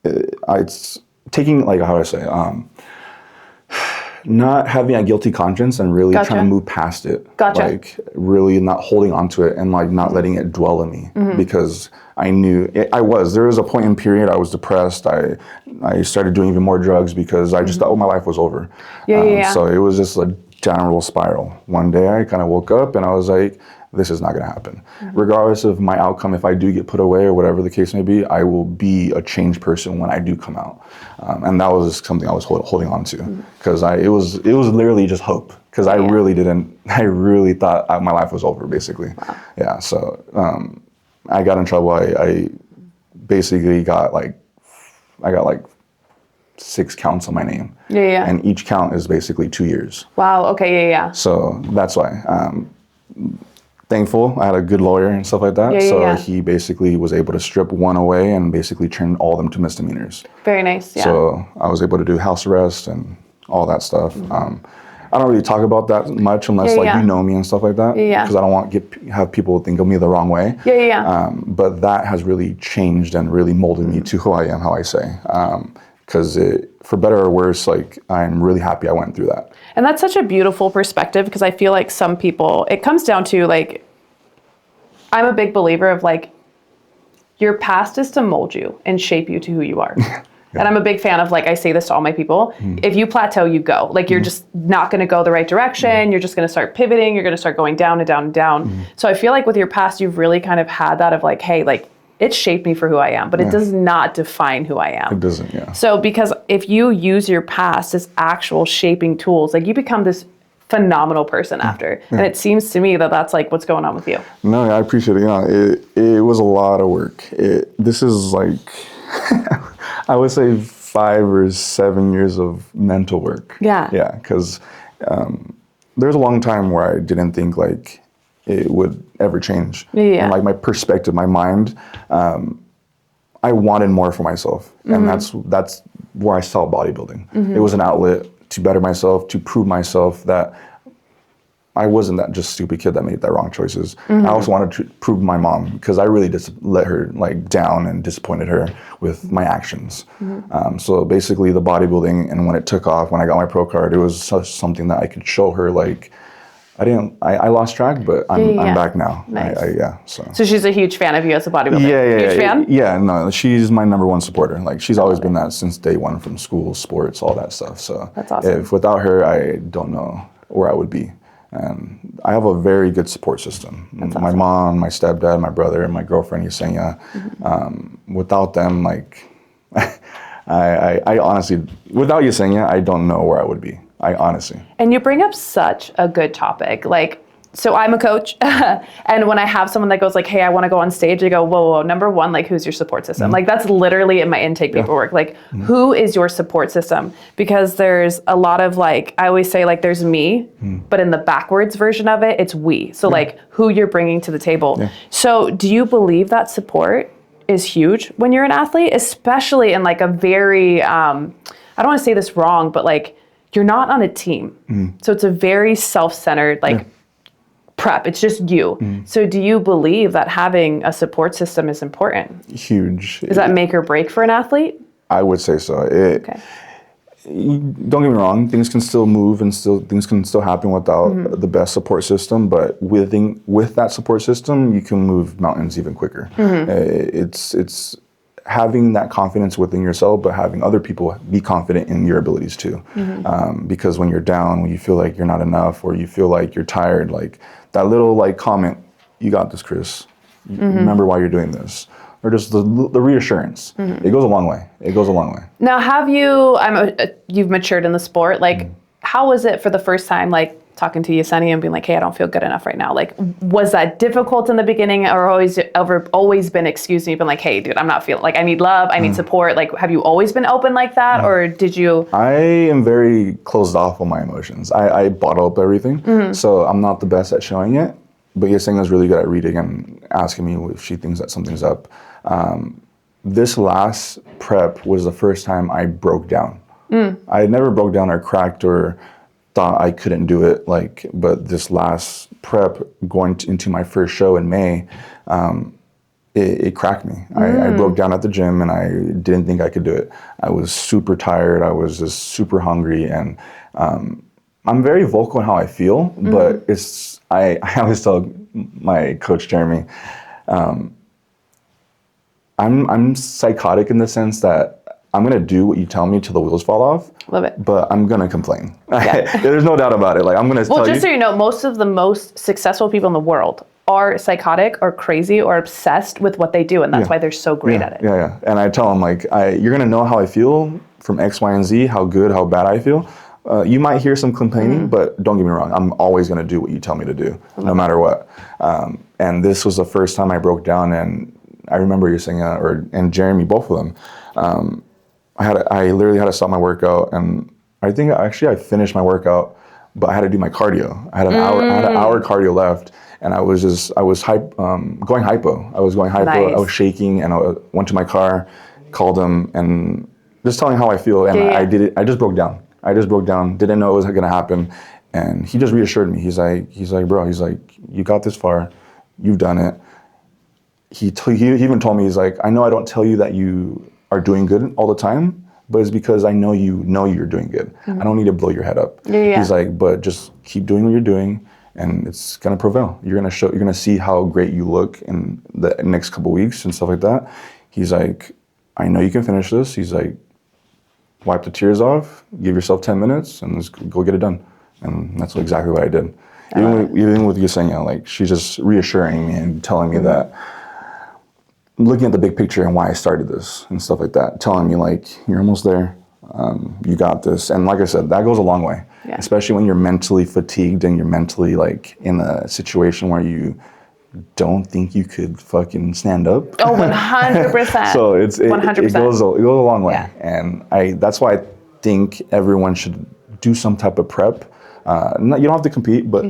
it's taking like, how do I say, not having a guilty conscience and really trying to move past it. Like really not holding on to it and like not letting it dwell in me, because I knew there was a point in period I was depressed. I started doing even more drugs because I just thought my life was over. So it was just a downward spiral. One day I kind of woke up and I was like, this is not going to happen. Regardless of my outcome, if I do get put away or whatever the case may be, I will be a changed person when I do come out. And that was something I was holding on to, because it was literally just hope, because I really thought my life was over, basically. Yeah, so I got in trouble. I basically got like 6 counts on my name. And each count is basically 2 years. Wow, okay, So that's why. Thankful I had a good lawyer and stuff like that. He basically was able to strip one away and basically turn all of them to misdemeanors. Very nice, So I was able to do house arrest and all that stuff. I don't really talk about that much unless you know me and stuff like that, because I don't want to have people think of me the wrong way. But that has really changed and really molded me to who I am, how I say. Because for better or worse, like I'm really happy I went through that. And that's such a beautiful perspective, because I feel like some people, it comes down to like, I'm a big believer of like, your past is to mold you and shape you to who you are. And I'm a big fan of like, I say this to all my people, if you plateau, you go. Like you're just not going to go the right direction. You're just going to start pivoting. You're going to start going down and down and down. So I feel like with your past, you've really kind of had that of like, hey, like it shaped me for who I am, but it does not define who I am. It doesn't, So because if you use your past as actual shaping tools, like you become this phenomenal person after. And it seems to me that that's like what's going on with you. No, I appreciate it. It was a lot of work. This is like, I would say 5 or 7 years of mental work. Yeah, because there's a long time where I didn't think like it would ever change. And like my perspective, my mind, I wanted more for myself. And that's where I saw bodybuilding. It was an outlet to better myself, to prove myself that I wasn't that just stupid kid that made the wrong choices. I also wanted to prove my mom, because I really just let her like down and disappointed her with my actions. So basically the bodybuilding, and when it took off, when I got my pro card, it was something that I could show her like, I lost track, but I'm back now. Nice. So she's a huge fan of you as a bodybuilder. Huge fan? Yeah, no, she's my #1 supporter. Like she's always been that since day one, from school, sports, all that stuff. So that's awesome. If without her, I don't know where I would be. And I have a very good support system. That's my awesome. mom, my stepdad, my brother, and my girlfriend Yesenia. Without them, like, I honestly, without Yesenia, I don't know where I would be. I honestly. And you bring up such a good topic. Like, so I'm a coach, and when I have someone that goes like, hey, I want to go on stage, I go, whoa, number one, like, who's your support system? Like, that's literally in my intake paperwork. Like, who is your support system? Because there's a lot of, like, I always say, like, there's me, but in the backwards version of it, it's we. So like, who you're bringing to the table. So do you believe that support is huge when you're an athlete, especially in like a very, I don't want to say this wrong, but like, you're not on a team. So it's a very self-centered, like, prep. It's just you. So do you believe that having a support system is important? Huge. Does that make or break for an athlete? I would say so. Okay. Don't get me wrong, things can still move and things can still happen without the best support system, but with that support system, you can move mountains even quicker. It's having that confidence within yourself, but having other people be confident in your abilities too. Because when you're down, when you feel like you're not enough, or you feel like you're tired, like that little like comment, you got this, Chris. Remember why you're doing this. Or just the reassurance. It goes a long way. It goes a long way. Now, you've matured in the sport. Like, how was it for the first time, like, talking to Yesenia and being like, hey, I don't feel good enough right now? Like, was that difficult in the beginning, or always been excused and you've been like, hey, dude, I'm not feeling, like, I need love, I need support? Like, have you always been open like that, or did you? I am very closed off on my emotions. I bottle up everything, so I'm not the best at showing it. But Yesenia's really good at reading and asking me if she thinks that something's up. This last prep was the first time I broke down. I had never broke down or cracked or thought I couldn't do it. Like, but this last prep, going into my first show in May, it cracked me. I broke down at the gym and I didn't think I could do it. I was super tired. I was just super hungry, and I'm very vocal in how I feel, but I always tell my coach Jeremy, I'm psychotic in the sense that I'm gonna do what you tell me till the wheels fall off. Love it. But I'm gonna complain. There's no doubt about it. Like, I'm gonna tell you. Well, just so you know, most of the most successful people in the world are psychotic or crazy or obsessed with what they do, and that's why they're so great at it. Yeah. And I tell them, like, you're gonna know how I feel from X, Y, and Z, how good, how bad I feel. You might hear some complaining, but don't get me wrong, I'm always gonna do what you tell me to do, no matter what. And this was the first time I broke down, and I remember Yesenia and Jeremy, both of them. I literally had to stop my workout, and I think actually I finished my workout, but I had to do my cardio. I had an hour cardio left, and I was going hypo. I was going hypo. Nice. I was shaking, and I went to my car, called him, and just telling how I feel, and I did it. I just broke down. Didn't know it was gonna happen, and he just reassured me. He's like, bro, you got this far, you've done it. He even told me, he's like, I know I don't tell you that you are doing good all the time, but it's because I know you're doing good. I don't need to blow your head up. He's like, but just keep doing what you're doing, and it's gonna prevail. You're gonna see how great you look in the next couple weeks and stuff like that. He's like, I know you can finish this. He's like, wipe the tears off, give yourself 10 minutes, and let's go get it done. And that's exactly what I did. Even with Yesenia, like, she's just reassuring me and telling me that, looking at the big picture and why I started this and stuff like that, telling me, like, you're almost there, you got this. And like I said, that goes a long way, especially when you're mentally fatigued and you're mentally, like, in a situation where you don't think you could fucking stand up. Oh, 100%. So it 100%. goes a long way. And that's why I think everyone should do some type of prep. You don't have to compete, but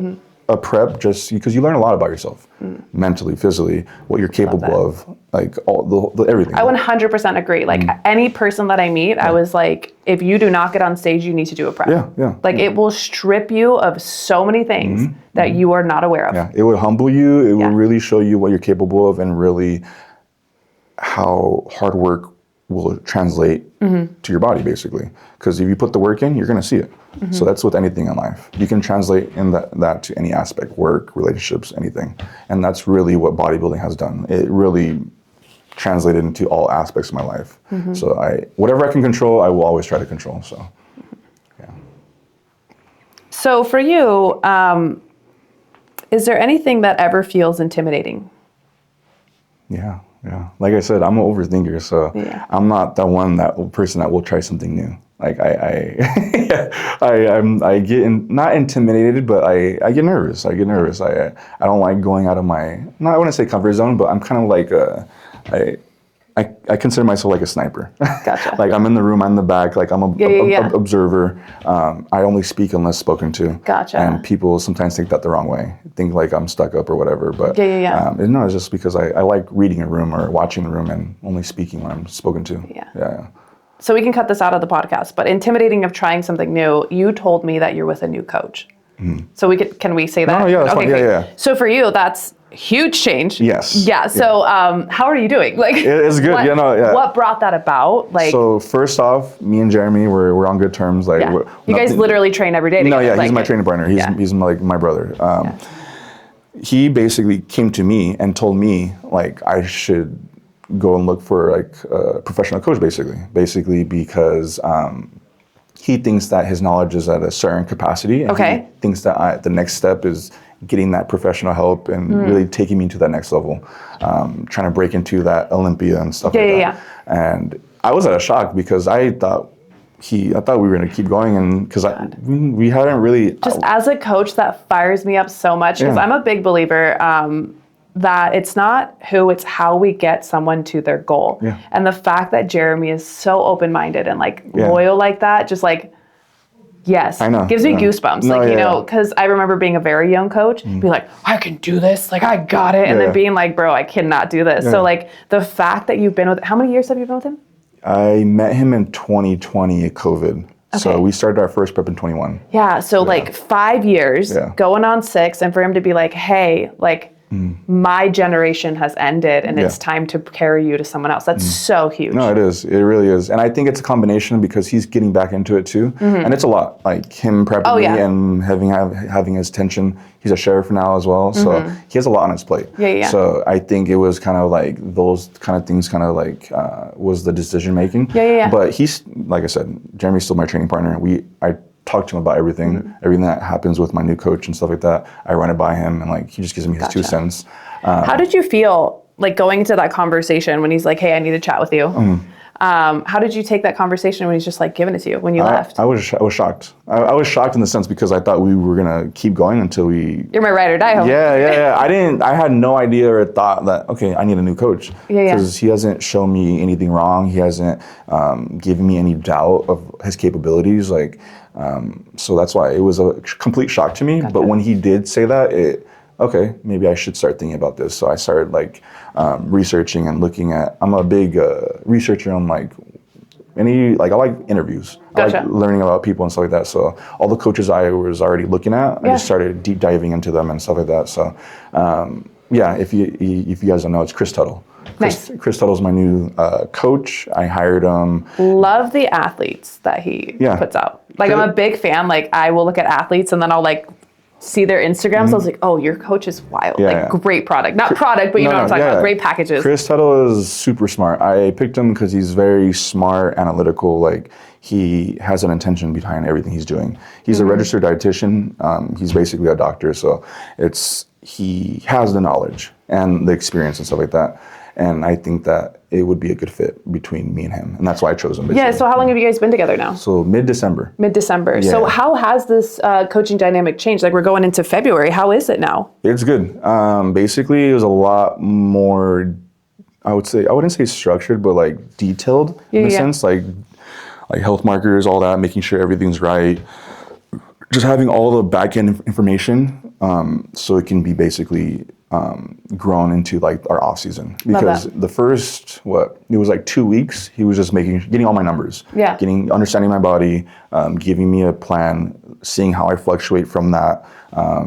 a prep, just because you learn a lot about yourself, mentally, physically, what you're capable of, like all the everything. I 100% agree. Like, any person that I meet, I was like, if you do not get on stage, you need to do a prep. Like, it will strip you of so many things that you are not aware of. Yeah, it would humble you. It will really show you what you're capable of, and really how hard work will translate to your body, basically. Because if you put the work in, you're going to see it. So that's with anything in life. You can translate in that to any aspect, work, relationships, anything. And that's really what bodybuilding has done. It really translated into all aspects of my life. So whatever I can control, I will always try to control. So, yeah. So for you, Is there anything that ever feels intimidating? Yeah. Like I said, I'm an overthinker, so I'm not that person that will try something new. Like I get not intimidated, but I get nervous. I don't like going out of my, I wouldn't say comfort zone, but I'm kind of like I consider myself like a sniper. Gotcha. Like I'm in the room, I'm in the back, like I'm a observer. I only speak unless spoken to. Gotcha. And people sometimes take that the wrong way, think like I'm stuck up or whatever. But no, it's just because I like reading a room or watching a room and only speaking when I'm spoken to. Yeah. So we can cut this out of the podcast, but intimidating of trying something new, you told me that you're with a new coach. So can we say that? No, yeah, that's fine. Yeah. So for you, that's huge change. Yes. Yeah. So how are you doing? Like, it's good. What brought that about? Like, so first off, me and Jeremy we're on good terms. Like, you guys literally train every day together. No, he's my training partner. He's like my brother. He basically came to me and told me like I should go and look for like a professional coach, basically because he thinks that his knowledge is at a certain capacity, and he thinks that the next step is getting that professional help and really taking me to that next level, trying to break into that Olympia and stuff like that. And I was at a shock because I thought we were going to keep going, and because we hadn't really. Just as a coach, that fires me up so much because I'm a big believer that it's not who, it's how we get someone to their goal. And the fact that Jeremy is so open-minded and like loyal like that, just like, yes, I know, gives me goosebumps. No, like, you know, because I remember being a very young coach, be like, I can do this, like I got it. And then being like, bro, I cannot do this. So like the fact that you've been with, how many years have you been with him? I met him in 2020 at COVID. So we started our first prep in 21. Yeah, so like 5 years, going on 6, and for him to be like, hey, like, my generation has ended and it's time to carry you to someone else. That's so huge. No, it is. It really is. And I think it's a combination because he's getting back into it too. And it's a lot. Like him prepping me and having his attention. He's a sheriff now as well. So he has a lot on his plate. So I think it was kind of like those kind of things kind of like was the decision making. But he's, like I said, Jeremy's still my training partner. I talk to him about everything that happens with my new coach and stuff like that. I run it by him, and like he just gives me his 2 cents. How did you feel like going into that conversation when he's like, "Hey, I need to chat with you"? How did you take that conversation when he's just like giving it to you when you left? I was shocked. I was shocked in the sense because I thought we were gonna keep going until we. You're my ride or die. Yeah. I had no idea or thought that I need a new coach because he hasn't shown me anything wrong. He hasn't given me any doubt of his capabilities. Like. So that's why it was a complete shock to me. But when he did say that, maybe I should start thinking about this. So I started like researching and looking at. I'm a big researcher on like I like interviews. I like learning about people and stuff like that. So all the coaches I was already looking at, I just started deep diving into them and stuff like that. So if you guys don't know, it's Chris Tuttle. Chris Tuttle's my new coach. I hired him. Love the athletes that he puts out. Like I'm a big fan. Like I will look at athletes and then I'll like see their Instagrams. So I was like, oh, your coach is wild. Great product. Not product, but you know what I'm talking about. Great packages. Chris Tuttle is super smart. I picked him because he's very smart, analytical. Like he has an intention behind everything he's doing. He's a registered dietitian. He's basically a doctor. So he has the knowledge and the experience and stuff like that. And I think that it would be a good fit between me and him. And that's why I chose him. Yeah, so how long have you guys been together now? So mid-December. Yeah. So how has this coaching dynamic changed? Like we're going into February. How is it now? It's good. Basically, it was a lot more, I wouldn't say structured, but like detailed in a sense. Like health markers, all that, making sure everything's right. Just having all the back-end information so it can be basically grown into like our off season, because the first it was like 2 weeks he was just getting all my numbers, understanding my body, giving me a plan, seeing how I fluctuate from that,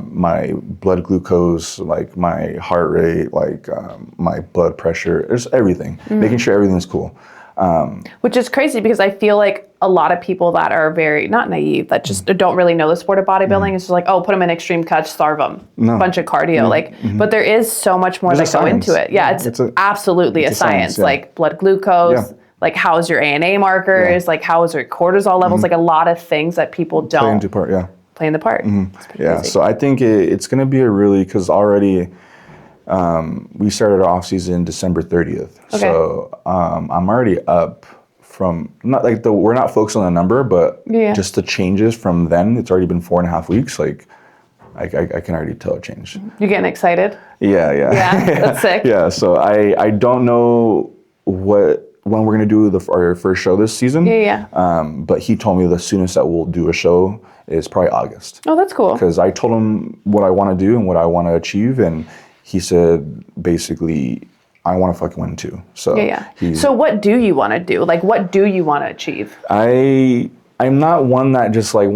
my blood glucose, like my heart rate, like my blood pressure, there's everything, making sure everything's cool. Which is crazy because I feel like a lot of people that are very, not naive, that just don't really know the sport of bodybuilding, is just like, oh, put them in extreme cuts, starve them, bunch of cardio. But there is so much more that go into it. Yeah, it's absolutely a science. Like blood glucose, like how's your ANA markers, like how's your cortisol levels, like a lot of things that people don't playing the part. Yeah, crazy. so I think it's going to be because already we started our off season December 30th. Okay. So I'm already up from, not like we're not focused on the number, but just the changes from then. It's already been 4.5 weeks. Like I can already tell a change. You getting excited? Yeah. Yeah, that's sick. Yeah, so I don't know when we're going to do our first show this season. Yeah. But he told me the soonest that we'll do a show is probably August. Oh, that's cool. Because I told him what I want to do and what I want to achieve, and he said basically, I want to fucking win too. So So what do you want to do? Like, what do you want to achieve? I'm not one that just like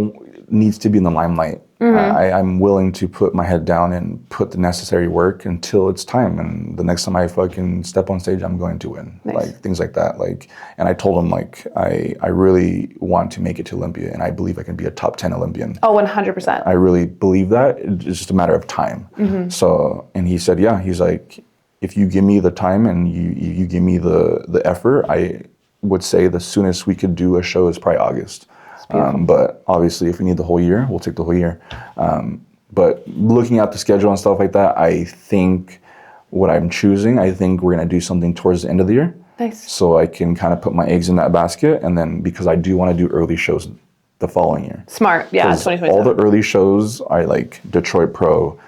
needs to be in the limelight. I'm willing to put my head down and put the necessary work until it's time. And the next time I fucking step on stage, I'm going to win. Nice. Like things like that. Like, and I told him like I really want to make it to Olympia, and I believe I can be a top 10 Olympian. Oh, 100%. I really believe that. It's just a matter of time. So, and he said, yeah, he's like, if you give me the time and you give me the effort, I would say the soonest we could do a show is probably August. But obviously, if we need the whole year, we'll take the whole year. But looking at the schedule and stuff like that, I think what I'm choosing, I think we're going to do something towards the end of the year. Nice. So I can kind of put my eggs in that basket. And then because I do want to do early shows the following year. Smart. Yeah, 2027. All the early shows, I like Detroit Pro.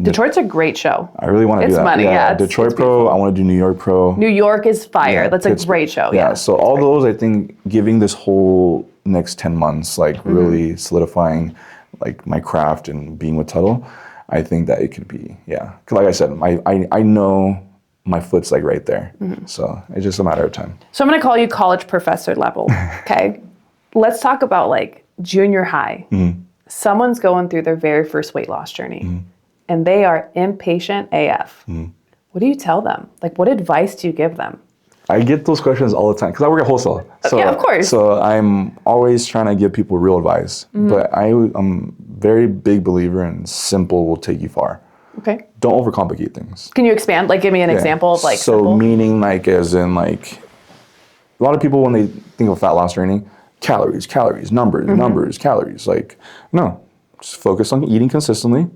Detroit's a great show. I really want to do that. It's money, yeah. Detroit Pro, I want to do New York Pro. New York is fire. That's a great show. Yeah. So all those, I think, giving this whole next 10 months, like really solidifying like my craft and being with Tuttle, I think that it could be, 'Cause like I said, I know my foot's like right there. So it's just a matter of time. So I'm going to call you college professor level. Okay. Let's talk about like junior high. Someone's going through their very first weight loss journey and they are impatient AF. What do you tell them? Like, what advice do you give them? I get those questions all the time because I work at wholesale. So, yeah, of course. So I'm always trying to give people real advice. But I'm very big believer in simple will take you far. Okay. Don't overcomplicate things. Can you expand? Like, give me an example of like so simple. Meaning like as in like a lot of people when they think of fat loss training, calories, numbers, calories. Like, no, just focus on eating consistently,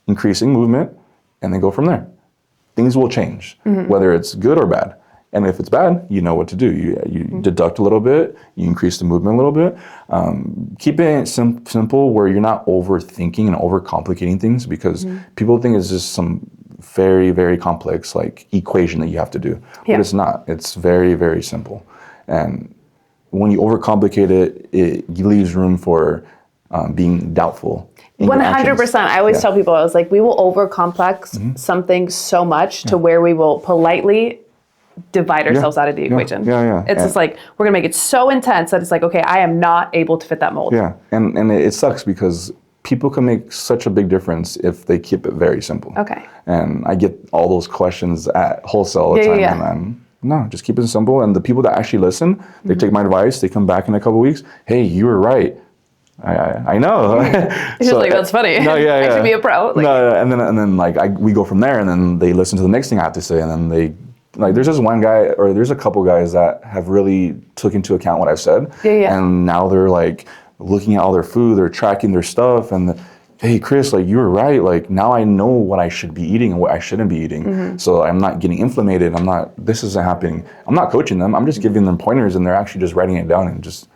increasing movement, and then go from there. Things will change, whether it's good or bad. And if it's bad, you know what to do. You deduct a little bit, you increase the movement a little bit. Keep it simple where you're not overthinking and overcomplicating things because people think it's just some very, very complex like equation that you have to do. But it's not. It's very, very simple. And when you overcomplicate it, it leaves room for being doubtful. 100%. I always tell people, I was like, we will overcomplex something so much to where we will politely divide ourselves out of the equation. It's just like, we're going to make it so intense that it's like, okay, I am not able to fit that mold. Yeah, and it sucks because people can make such a big difference if they keep it very simple. Okay. And I get all those questions at wholesale all the time, and I'm, no, just keep it simple. And the people that actually listen, they take my advice, they come back in a couple of weeks, hey, you were right. I know. You're like, that's funny. No, I should be a pro. Like, no, and then like we go from there, and then they listen to the next thing I have to say, and then they like there's this one guy or there's a couple guys that have really took into account what I've said, and now they're like looking at all their food, they're tracking their stuff, and hey, Chris, like you were right. Like now I know what I should be eating and what I shouldn't be eating. So I'm not getting inflamed. This isn't happening. I'm not coaching them. I'm just giving them pointers, and they're actually just writing it down and just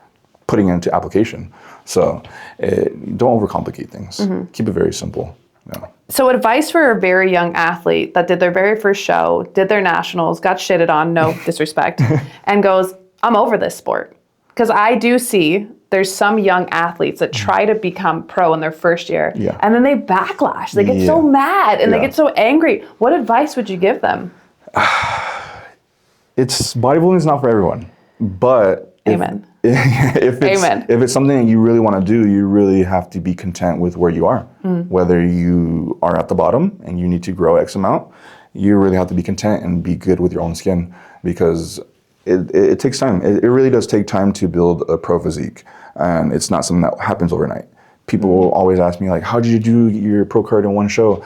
putting it into application. So don't overcomplicate things. Keep it very simple. Yeah. So advice for a very young athlete that did their very first show, did their nationals, got shitted on, no disrespect, and goes, I'm over this sport. Because I do see there's some young athletes that try to become pro in their first year, and then they backlash. They get so mad and they get so angry. What advice would you give them? Bodybuilding is not for everyone, but Amen. If it's something that you really want to do, you really have to be content with where you are. Whether you are at the bottom and you need to grow X amount, you really have to be content and be good with your own skin because it takes time. It really does take time to build a pro physique, and it's not something that happens overnight. People will always ask me like, how did you do your pro card in one show?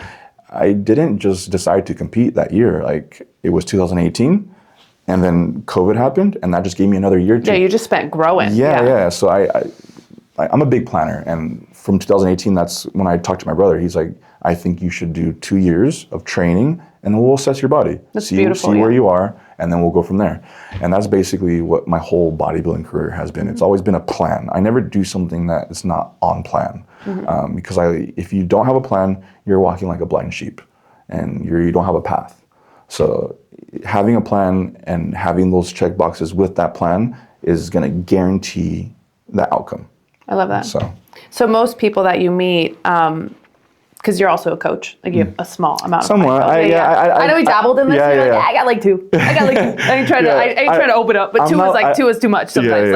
I didn't just decide to compete that year. Like it was 2018. And then COVID happened, and that just gave me another year. You just spent growing. Yeah. So I'm a big planner, and from 2018, that's when I talked to my brother. He's like, I think you should do 2 years of training, and then we'll assess your body. That's see beautiful, where yeah. you are, and then we'll go from there. And that's basically what my whole bodybuilding career has been. It's always been a plan. I never do something that is not on plan, because if you don't have a plan, you're walking like a blind sheep, and you don't have a path. So having a plan and having those check boxes with that plan is going to guarantee the outcome. I love that. So most people that you meet, because you're also a coach, like you have a small amount of somewhat. clientele. I know we dabbled in this. Yeah, You're yeah, like, yeah. I got like 2. I got like 2. I ain't trying to. I ain't trying to open up, but I'm 2 not- is like 2 is too much sometimes.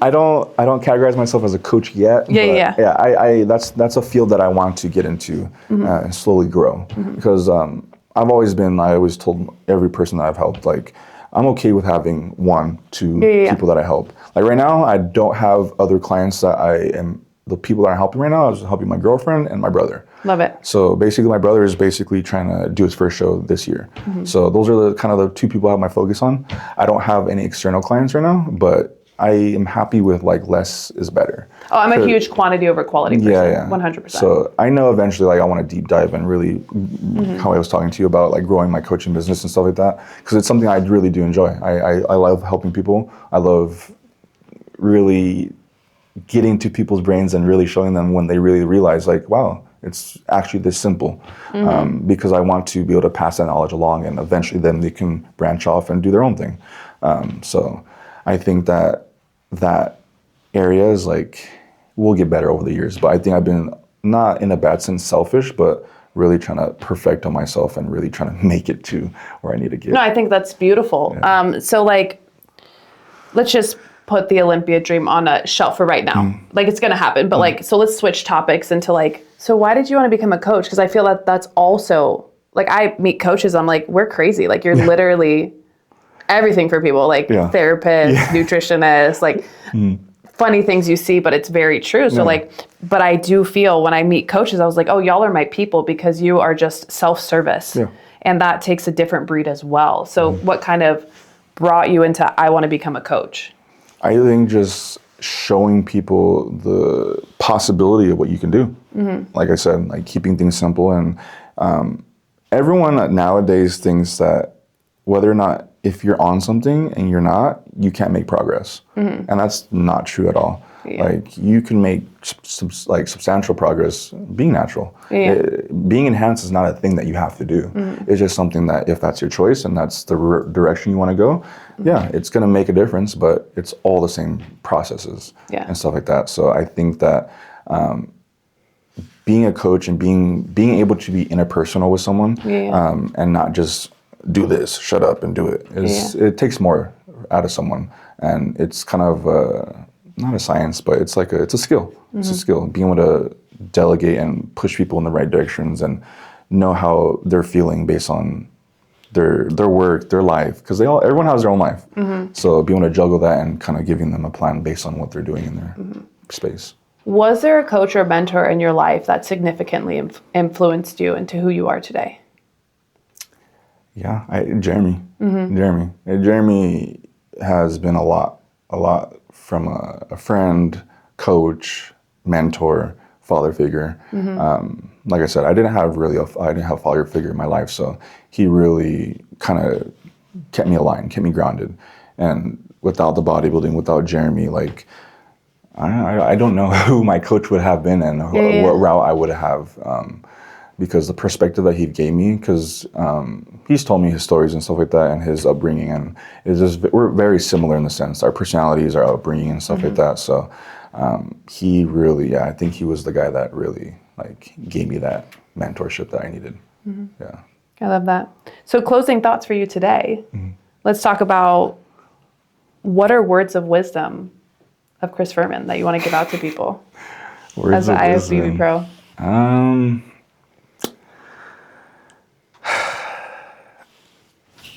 I don't categorize myself as a coach yet. Yeah, but I that's a field that I want to get into and slowly grow, because I always told every person that I've helped, like, I'm okay with having 1, 2 people that I help. Like right now, I don't have other clients the people that I'm helping right now. I was helping my girlfriend and my brother. Love it. So basically, my brother is basically trying to do his first show this year. So those are the kind of the 2 people I have my focus on. I don't have any external clients right now, but I am happy with like less is better. Oh, I'm a huge quantity over quality person. Yeah. 100%. So I know eventually, like, I want to deep dive and really, how I was talking to you about, like, growing my coaching business and stuff like that, because it's something I really do enjoy. I love helping people. I love really getting to people's brains and really showing them when they really realize, like, wow, it's actually this simple. Because I want to be able to pass that knowledge along, and eventually then they can branch off and do their own thing. So I think that area is like, will get better over the years. But I think I've been, not in a bad sense, selfish, but really trying to perfect on myself and really trying to make it to where I need to get. No, I think that's beautiful. Yeah. So like, let's just put the Olympia dream on a shelf for right now. Like, it's going to happen. But like, so let's switch topics into like, so why did you want to become a coach? Because I feel that that's also, like, I meet coaches, I'm like, we're crazy. Like, you're literally everything for people, like therapists, nutritionists, like funny things you see, but it's very true. So like, but I do feel when I meet coaches, I was like, oh, y'all are my people, because you are just self-service. And that takes a different breed as well. So what kind of brought you into, I want to become a coach? I think just showing people the possibility of what you can do. Like I said, like, keeping things simple. And everyone nowadays thinks that whether or not, if you're on something and you're not, you can't make progress. And that's not true at all. Like, you can make substantial progress being natural. Being enhanced is not a thing that you have to do. It's just something that, if that's your choice and that's the direction you want to go, it's going to make a difference, but it's all the same processes and stuff like that. So I think that being a coach and being able to be interpersonal with someone and not just do this, shut up and do it, it takes more out of someone. And it's kind of not a science, but it's like it's a skill. It's a skill, being able to delegate and push people in the right directions and know how they're feeling based on their work, their life, because everyone has their own life. So being able to juggle that and kind of giving them a plan based on what they're doing in their space. Was there a coach or mentor in your life that significantly influenced you into who you are today? Yeah, Jeremy. Jeremy has been a lot from a friend, coach, mentor, father figure. Like I said, I didn't have a father figure in my life, so he really kind of kept me aligned, kept me grounded. And without the bodybuilding, without Jeremy, like, I don't know who my coach would have been and what route I would have. Because the perspective that he gave me, because he's told me his stories and stuff like that and his upbringing, and it's just, we're very similar in the sense, our personalities, our upbringing and stuff like that. So he really, I think he was the guy that really, like, gave me that mentorship that I needed. Yeah. I love that. So closing thoughts for you today. Let's talk about, what are words of wisdom of Chris Ferman that you want to give out to people as an IFBB Pro?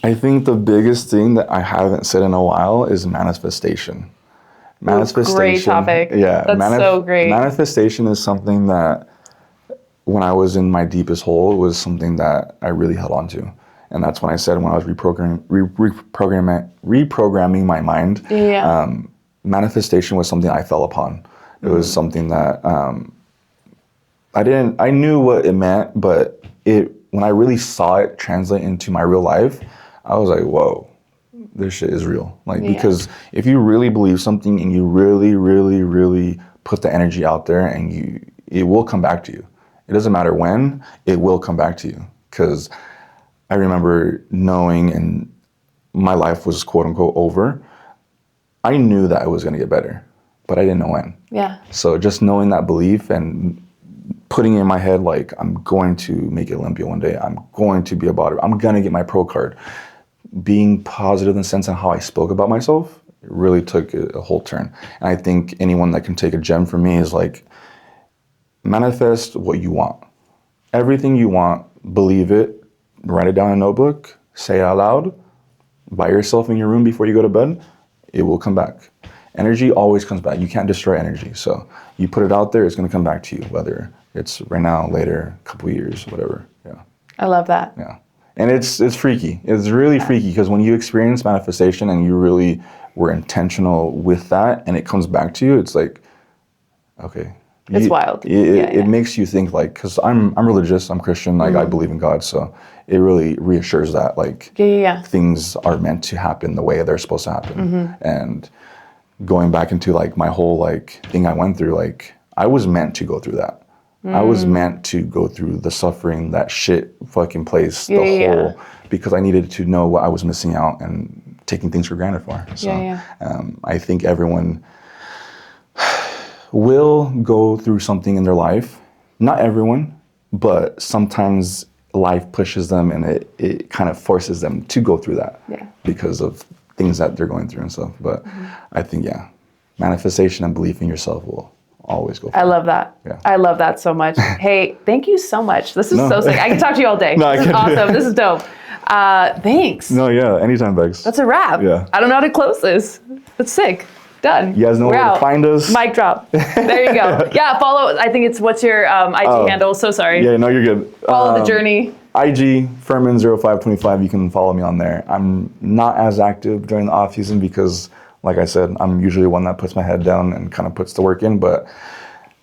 I think the biggest thing that I haven't said in a while is manifestation. Great topic. Yeah, that's so great. Manifestation is something that, when I was in my deepest hole, was something that I really held on to. And that's when I said, when I was reprogramming my mind, manifestation was something I fell upon. It was something that I knew what it meant, but when I really saw it translate into my real life, I was like, whoa, this shit is real. Like, because if you really believe something and you really, really, really put the energy out there, and it will come back to you. It doesn't matter when, it will come back to you. Because I remember knowing, and my life was quote unquote over. I knew that it was going to get better, but I didn't know when. Yeah. So just knowing that belief and putting in my head, like, I'm going to make it Olympia one day. I'm going to be a bodybuilder. I'm going to get my pro card. Being positive in the sense of how I spoke about myself, it really took a whole turn. And I think anyone that can take a gem from me is like, manifest what you want. Everything you want, believe it, write it down in a notebook, say it out loud, by yourself in your room before you go to bed, it will come back. Energy always comes back. You can't destroy energy. So you put it out there, it's going to come back to you, whether it's right now, later, a couple of years, whatever. Yeah. I love that. Yeah. And it's freaky. It's really freaky, because when you experience manifestation and you really were intentional with that and it comes back to you, it's like, okay. It's wild. It makes you think, like, because I'm religious, I'm Christian, like, I believe in God, so it really reassures that, like, things are meant to happen the way they're supposed to happen. And going back into, like, my whole, like, thing I went through, like, I was meant to go through that. I was meant to go through the suffering, that shit fucking place, the whole, because I needed to know what I was missing out and taking things for granted for. So I think everyone will go through something in their life. Not everyone, but sometimes life pushes them, and it kind of forces them to go through that because of things that they're going through and stuff. But I think, manifestation and belief in yourself will always go. I love that. Yeah. I love that so much. Hey, thank you so much. This is so sick. I can talk to you all day. This is awesome. This is dope. Thanks. No, yeah, anytime, Bex. That's a wrap. Yeah. I don't know how to close this. That's sick. Done. You guys know where to find us. Mic drop. There you go. Yeah, follow. I think it's, what's your IG handle? So sorry. Yeah, no, you're good. Follow the journey. IG Ferman0525. You can follow me on there. I'm not as active during the off season because, like I said, I'm usually one that puts my head down and kind of puts the work in. But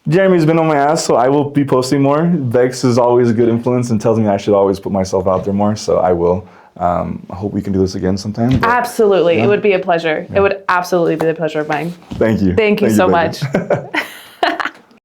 Jeremy's been on my ass, so I will be posting more. Bex is always a good influence and tells me I should always put myself out there more, so I will. I hope we can do this again sometime. But, absolutely. It would be a pleasure. It would absolutely be the pleasure of mine. Thank you. Thank you so much.